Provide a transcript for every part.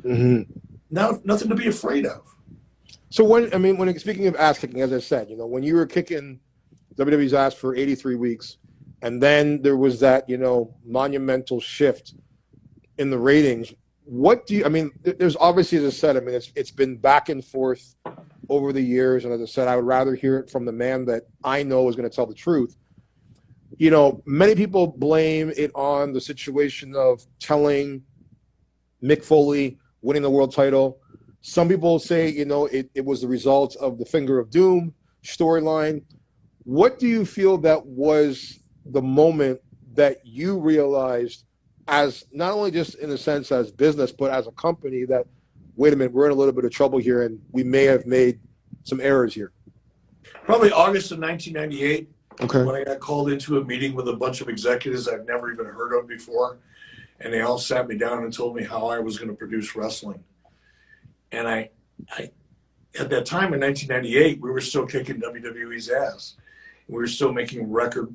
Mm-hmm. Now, nothing to be afraid of. So when speaking of ass kicking, as I said, when you were kicking WWE's ass for 83 weeks, and then there was that, monumental shift in the ratings. What do you? There's obviously, as I said, it's been back and forth over the years, and as I said, I would rather hear it from the man that I know is going to tell the truth. Many people blame it on the situation of telling Mick Foley winning the world title. Some people say, it was the result of the Finger of Doom storyline. What do you feel that was the moment that you realized, as not only just in a sense as business, but as a company, that, wait a minute, we're in a little bit of trouble here and we may have made some errors here? Probably August of 1998. Okay. When I got called into a meeting with a bunch of executives I've never even heard of before, and they all sat me down and told me how I was going to produce wrestling. And I at that time in 1998, we were still kicking WWE's ass. We were still making record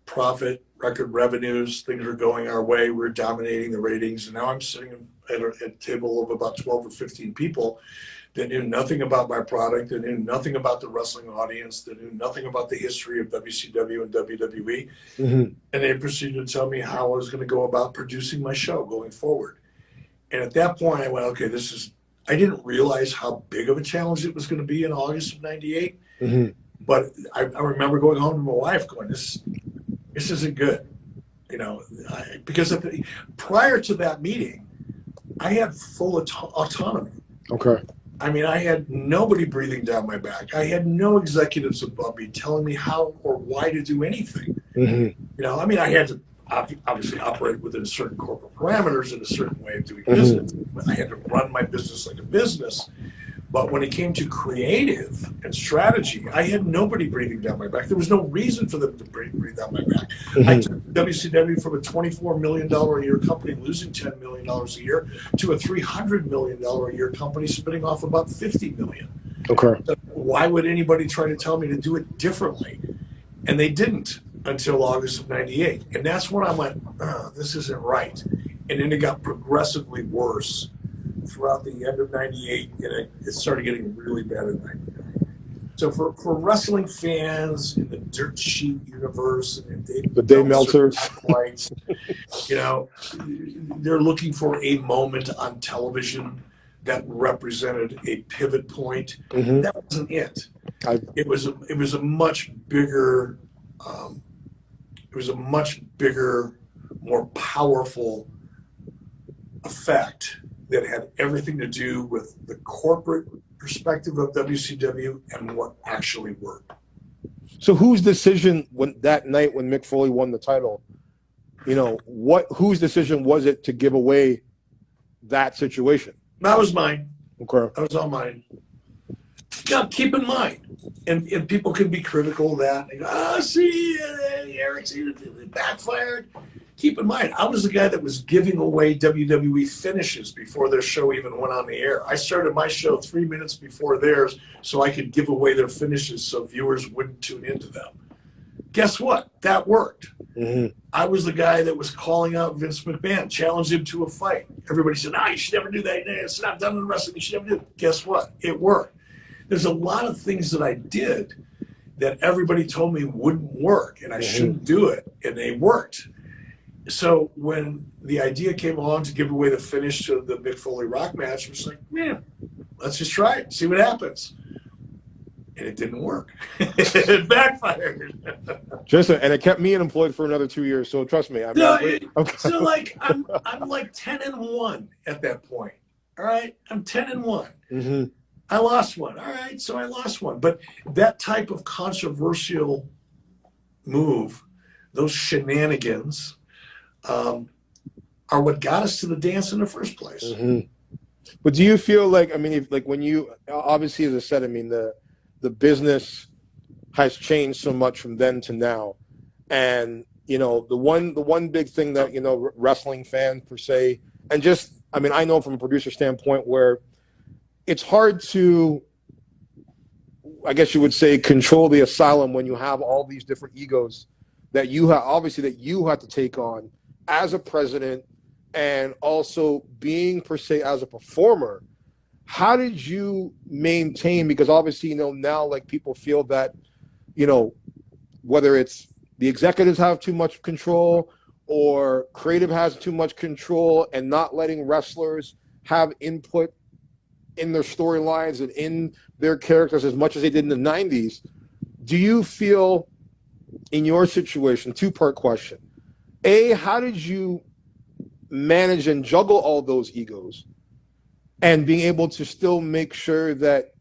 profit, record revenues. Things were going our way. We were dominating the ratings. And now I'm sitting at a table of about 12 or 15 people that knew nothing about my product, that knew nothing about the wrestling audience, that knew nothing about the history of WCW and WWE. Mm-hmm. And they proceeded to tell me how I was going to go about producing my show going forward. And at that point, I went, okay, I didn't realize how big of a challenge it was going to be in August of 98. Mm-hmm. But I remember going home to my wife going, this isn't good. Because prior to that meeting, I had full autonomy. Okay. I had nobody breathing down my back. I had no executives above me telling me how or why to do anything. Mm-hmm. I had to obviously operate within certain corporate parameters and a certain way of doing business. I had to run my business like a business. But when it came to creative and strategy, I had nobody breathing down my back. There was no reason for them to breathe down my back. Mm-hmm. I took WCW from a $24 million a year company losing $10 million a year to a $300 million a year company spinning off about $50 million. Okay. So why would anybody try to tell me to do it differently? And they didn't until August of 98. And that's when I went, this isn't right. And then it got progressively worse throughout the end of 98, and it started getting really bad in 99. So for wrestling fans in the dirt sheet universe and the Dave Meltzers, they're looking for a moment on television that represented a pivot point. Mm-hmm. That wasn't it. It was a much bigger, more powerful effect that had everything to do with the corporate perspective of WCW and what actually worked. So whose decision that night when Mick Foley won the title, whose decision was it to give away that situation? That was mine. Okay. That was all mine. Now, keep in mind, and people can be critical of that. They go, Eric, it backfired. Keep in mind, I was the guy that was giving away WWE finishes before their show even went on the air. I started my show 3 minutes before theirs so I could give away their finishes so viewers wouldn't tune into them. Guess what? That worked. Mm-hmm. I was the guy that was calling out Vince McMahon, challenged him to a fight. Everybody said, you should never do that. It's not done in wrestling. You should never do it. Guess what? It worked. There's a lot of things that I did that everybody told me wouldn't work and I shouldn't do it, and they worked. So when the idea came along to give away the finish to the Mick Foley Rock match, I was like, man, let's just try it, see what happens. And it didn't work. It backfired. And it kept me unemployed for another 2 years. So trust me. I'm like 10-1 at that point. All right, I'm 10-1. Mm-hmm. I lost one. All right, so I lost one. But that type of controversial move, those shenanigans, are what got us to the dance in the first place. Mm-hmm. But do you feel like, when you, obviously, as I said, the business has changed so much from then to now. And, the one big thing that, wrestling fans per se, and just, I know from a producer standpoint where it's hard to, I guess you would say, control the asylum when you have all these different egos that you have, obviously, that you have to take on as a president, and also being per se as a performer, how did you maintain, because obviously, you know, now like people feel that, you know, whether it's the executives have too much control or creative has too much control and not letting wrestlers have input in their storylines and in their characters as much as they did in the 90s. Do you feel in your situation, two-part question, A, how did you manage and juggle all those egos and being able to still make sure that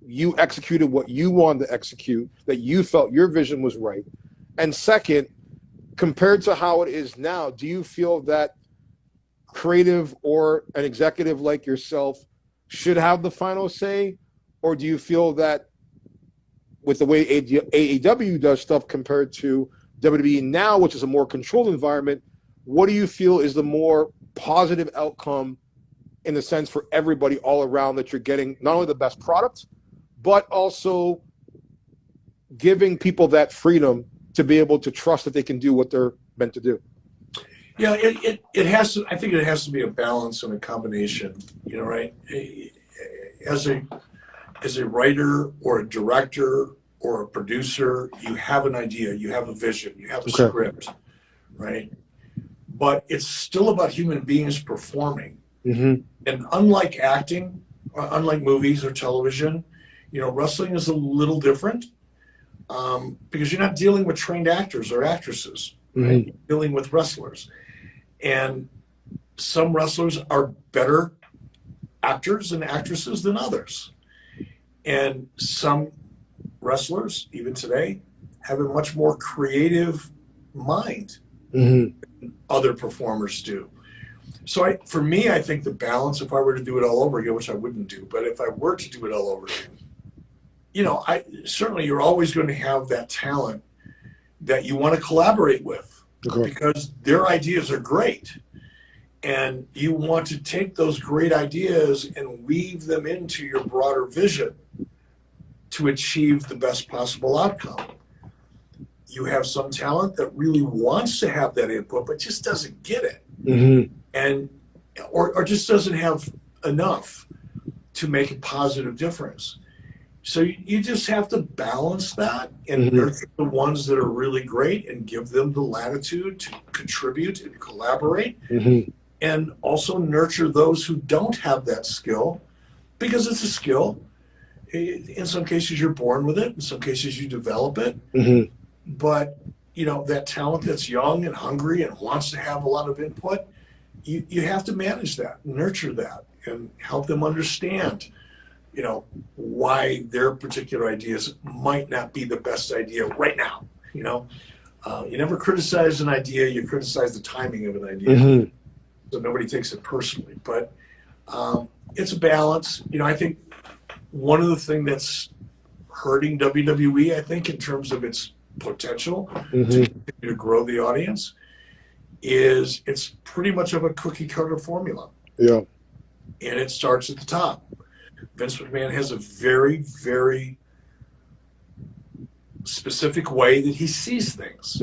you executed what you wanted to execute, that you felt your vision was right? And second, compared to how it is now, do you feel that creative or an executive like yourself should have the final say? Or do you feel that with the way AEW does stuff compared to WWE now, which is a more controlled environment, what do you feel is the more positive outcome in the sense for everybody all around, that you're getting not only the best product, but also giving people that freedom to be able to trust that they can do what they're meant to do? Yeah, it has to. I think it has to be a balance and a combination. You know, right? As a writer or a director or a producer, you have an idea, you have a vision, you have a script, right? But it's still about human beings performing. Mm-hmm. And unlike acting, unlike movies or television, you know, wrestling is a little different because you're not dealing with trained actors or actresses, right? Mm-hmm. You're dealing with wrestlers. And some wrestlers are better actors and actresses than others. And some wrestlers, even today, have a much more creative mind than other performers do. So for me, I think the balance, if I were to do it all over again, which I wouldn't do, but if I were to do it all over again, you know, certainly you're always going to have that talent that you want to collaborate with because their ideas are great. And you want to take those great ideas and weave them into your broader vision to achieve the best possible outcome. You have some talent that really wants to have that input, but just doesn't get it. Mm-hmm. And or just doesn't have enough to make a positive difference. So you just have to balance that and nurture the ones that are really great and give them the latitude to contribute and collaborate. And also nurture those who don't have that skill, because it's a skill. In some cases you're born with it, in some cases you develop it. But you know, that talent that's young and hungry and wants to have a lot of input, you have to manage that, nurture that, and help them understand, you know, why their particular ideas might not be the best idea right now. You know, you never criticize an idea, you criticize the timing of an idea. So nobody takes it personally, but it's a balance. You know, I think one of the things that's hurting WWE, I think, in terms of its potential to continue to grow the audience, is it's pretty much of a cookie cutter formula. Yeah. And it starts at the top. Vince McMahon has a very, very specific way that he sees things.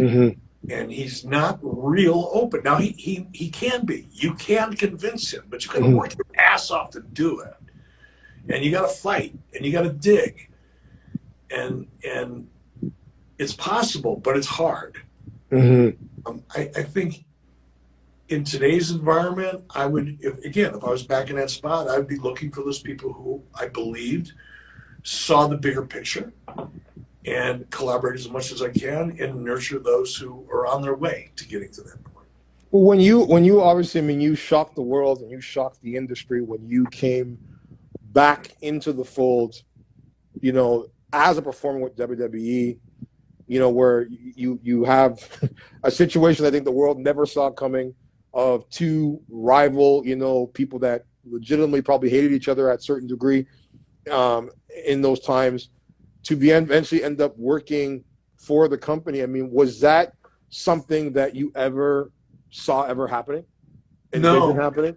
And he's not real open. Now, he can be. You can convince him, but you got to work your ass off to do it. And you got to fight, and you got to dig. And it's possible, but it's hard. I think in today's environment, I would, if I was back in that spot, I'd be looking for those people who I believed saw the bigger picture and collaborate as much as I can and nurture those who are on their way to getting to that point. Well, when you obviously, I mean, you shocked the world and you shocked the industry when you came back into the fold, you know, as a performer with WWE, you know, where you have a situation I think the world never saw coming, of two rival, you know, people that legitimately probably hated each other at a certain degree in those times, to be eventually end up working for the company. I mean, was that something that you ever saw ever happening? No. Happening?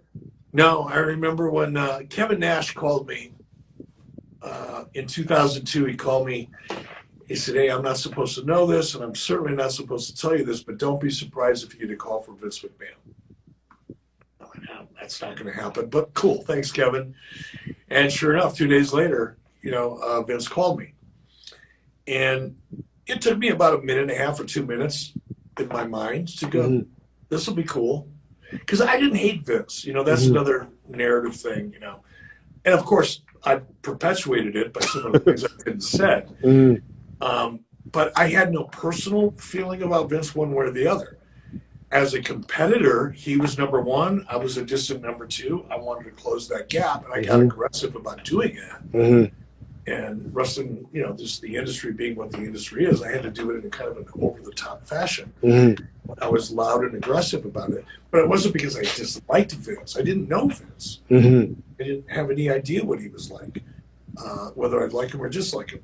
No, I remember when Kevin Nash called me in 2002. He called me. He said, "Hey, I'm not supposed to know this, and I'm certainly not supposed to tell you this, but don't be surprised if you get a call from Vince McMahon." that's not going to happen. But cool, thanks, Kevin. And sure enough, 2 days later, Vince called me. And it took me about a minute and a half or 2 minutes in my mind to go, this will be cool. Because I didn't hate Vince. That's another narrative thing, And of course, I perpetuated it by some of the things I didn't said. But I had no personal feeling about Vince one way or the other. As a competitor, he was number one. I was a distant number two. I wanted to close that gap, and I got aggressive about doing that. And wrestling, just the industry being what the industry is, I had to do it in kind of an over-the-top fashion. I was loud and aggressive about it. But it wasn't because I disliked Vince. I didn't know Vince. I didn't have any idea what he was like, whether I'd like him or dislike him.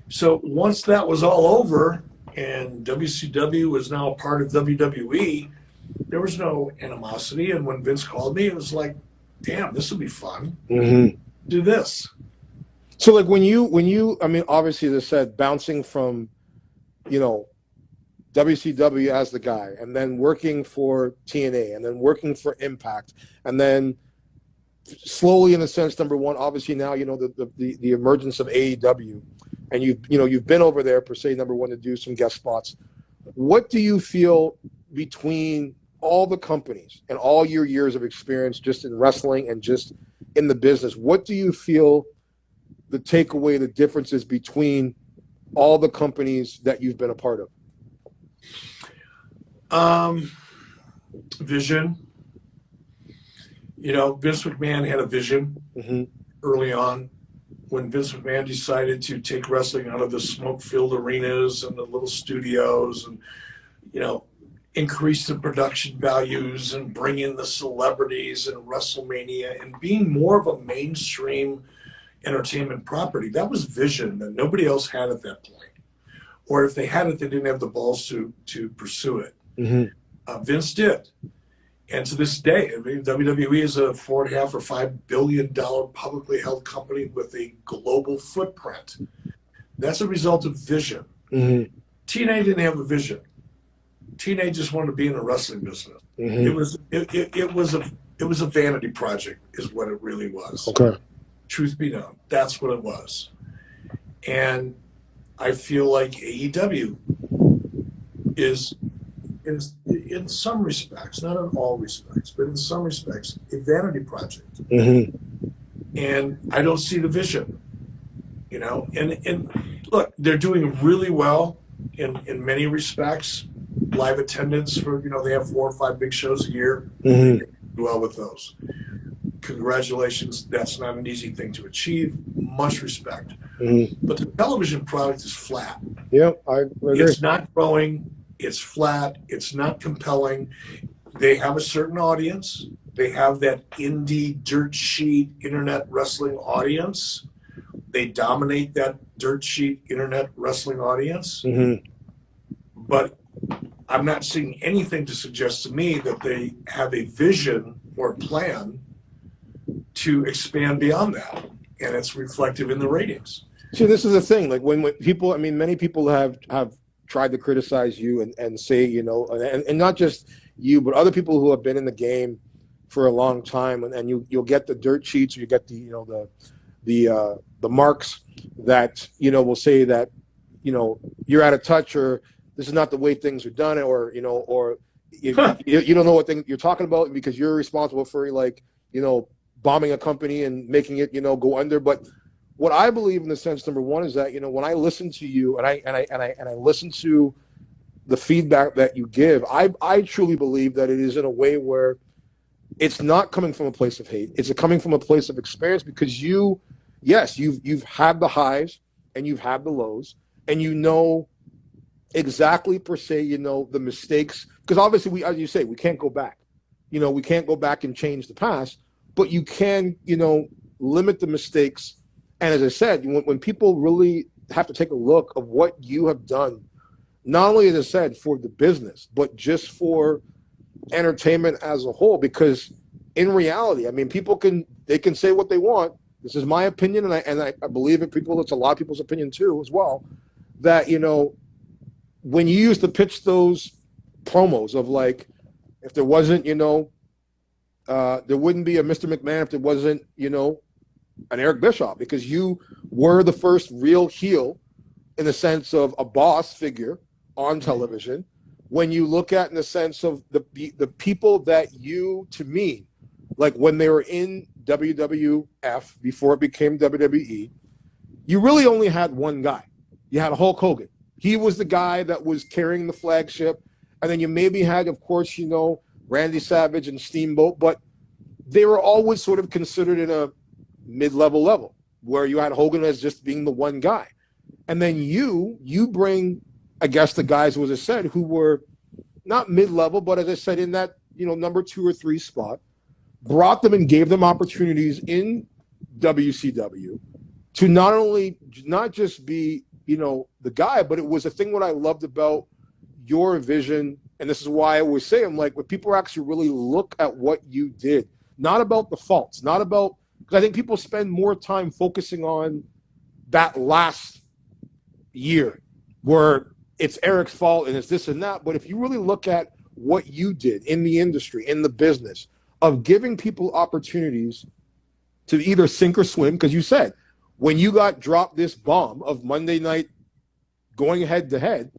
So once that was all over and WCW was now a part of WWE, there was no animosity. And when Vince called me, it was like, damn, this will be fun. Do this. So like when you, I mean, obviously as I said, bouncing from, WCW as the guy, and then working for TNA, and then working for Impact, and then slowly, in a sense, number one, obviously now, the emergence of AEW, and you've been over there per se, number one, to do some guest spots. What do you feel between all the companies and all your years of experience just in wrestling and just in the business? What do you feel the takeaway, the differences between all the companies that you've been a part of? Vision. Vince McMahon had a vision early on. When Vince McMahon decided to take wrestling out of the smoke-filled arenas and the little studios and, increase the production values and bring in the celebrities and WrestleMania and being more of a mainstream entertainment property, that was vision that nobody else had at that point. Or if they had it, they didn't have the balls to pursue it. Vince did. And to this day, I mean, WWE is a $4.5 or $5 billion publicly held company with a global footprint. That's a result of vision. TNA didn't have a vision. TNA just wanted to be in the wrestling business. It was a vanity project, is what it really was. Okay. Truth be known, that's what it was. And I feel like AEW is in some respects, not in all respects, but in some respects, a vanity project. And I don't see the vision, and look, they're doing really well in many respects. Live attendance for, they have 4 or 5 big shows a year. They do well with those. Congratulations. That's not an easy thing to achieve. Much respect. But the television product is flat. Yeah, I agree. It's not growing. It's flat. It's not compelling. They have a certain audience. They have that indie dirt sheet internet wrestling audience. They dominate that dirt sheet internet wrestling audience. But I'm not seeing anything to suggest to me that they have a vision or plan to expand beyond that. And it's reflective in the ratings. See, this is the thing. Like when people, I mean, many people have tried to criticize you and say, and not just you, but other people who have been in the game for a long time, and you'll get the dirt sheets, or you get the marks that will say that you're out of touch, or this is not the way things are done, or you don't know what thing you're talking about because you're responsible for bombing a company and making it go under. But what I believe in the sense, number one, is that when I listen to you and I listen to the feedback that you give, I truly believe that it is in a way where it's not coming from a place of hate. It's coming from a place of experience, because you've had the highs and you've had the lows, and exactly per se the mistakes, because obviously we, as you say, we can't go back. We can't go back and change the past, but you can limit the mistakes. And as I said, when people really have to take a look of what you have done, not only, as I said, for the business, but just for entertainment as a whole, because in reality, I mean, people can say what they want. This is my opinion, and I believe it. It's a lot of people's opinion too, as well, that when you used to pitch those promos of, like, if there wasn't there wouldn't be a Mr. McMahon if there wasn't, you know, an Eric Bischoff, because you were the first real heel in the sense of a boss figure on television. When you look at in the sense of the people that you, to me, like when they were in WWF before it became WWE, you really only had one guy. You had Hulk Hogan. He was the guy that was carrying the flagship. And then you maybe had, of course, you know, Randy Savage and Steamboat, but they were always sort of considered in a mid-level level where you had Hogan as just being the one guy. And then you bring, I guess, the guys, as I said, who were not mid-level, but as I said, in that, you know, number 2 or 3 spot, brought them and gave them opportunities in WCW to not just be, you know, the guy, but it was a thing what I loved about your vision. And this is why I always say, I'm like, when people actually really look at what you did, not about the faults, not about, because I think people spend more time focusing on that last year where it's Eric's fault and it's this and that. But if you really look at what you did in the industry, in the business of giving people opportunities to either sink or swim, because you said when you got dropped this bomb of Monday night going head to head,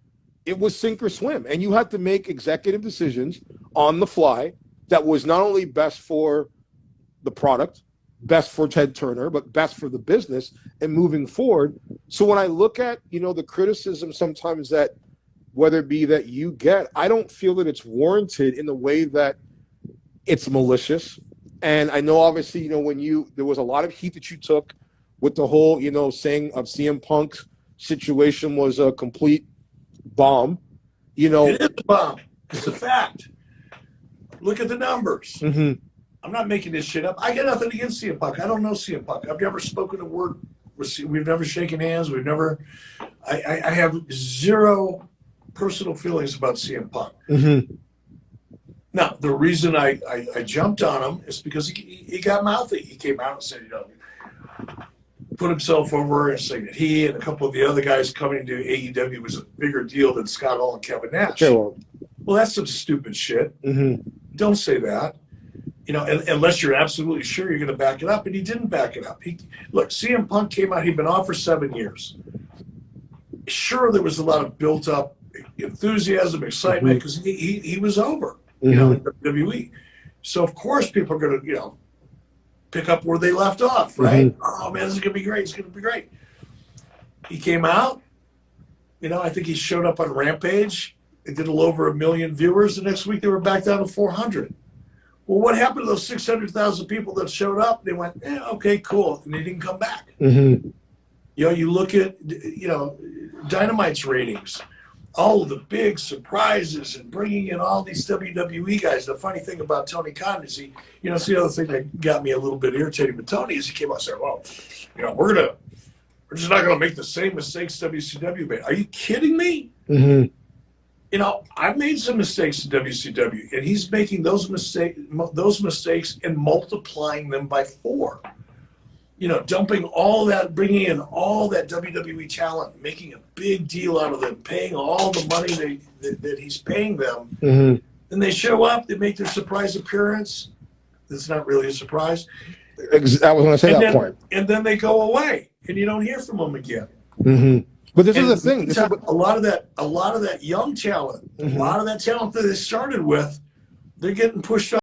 it was sink or swim. And you had to make executive decisions on the fly that was not only best for the product, best for Ted Turner, but best for the business and moving forward. So when I look at, you know, the criticism sometimes that, whether it be that you get, I don't feel that it's warranted in the way that it's malicious. And I know, obviously, you know, when there was a lot of heat that you took with the whole, you know, saying of CM Punk's situation was a complete bomb, you know. It is a bomb. It's a fact. Look at the numbers. Mm-hmm. I'm not making this shit up. I got nothing against CM Punk. I don't know CM Punk. I've never spoken a word. We've never shaken hands. I have zero personal feelings about CM Punk. Mm-hmm. Now, the reason I jumped on him is because he got mouthy. He came out and said, you know, put himself over and saying that he and a couple of the other guys coming to AEW was a bigger deal than Scott Hall and Kevin Nash. Sure. Well, that's some stupid shit. Mm-hmm. Don't say that. You know, unless you're absolutely sure you're going to back it up, and he didn't back it up. Look, CM Punk came out. He'd been off for 7 years. Sure, there was a lot of built-up enthusiasm, excitement, because he was over, you know, in WWE. So of course people are going to, you know, pick up where they left off, right? Oh man, this is going to be great. It's going to be great. He came out. You know, I think he showed up on Rampage. It did a little over 1 million viewers. The next week they were back down to 400. Well, what happened to those 600,000 people that showed up? They went, okay, cool, and they didn't come back. Mm-hmm. You know, you look at, you know, Dynamite's ratings, all of the big surprises and bringing in all these WWE guys. The funny thing about Tony Khan is he, you know, it's the other thing that got me a little bit irritated with Tony is he came out and said, well, you know, we're just not going to make the same mistakes WCW made. Are you kidding me? Mm-hmm. You know, I've made some mistakes in WCW, and he's making those mistakes and multiplying them by 4. You know, dumping all that, bringing in all that WWE talent, making a big deal out of them, paying all the money that he's paying them. Mm-hmm. Then they show up, they make their surprise appearance. It's not really a surprise. I was going to say that point. And then they go away, and you don't hear from them again. Mm-hmm. But this is the thing. A lot of that young talent, a lot of that talent that they started with, they're getting pushed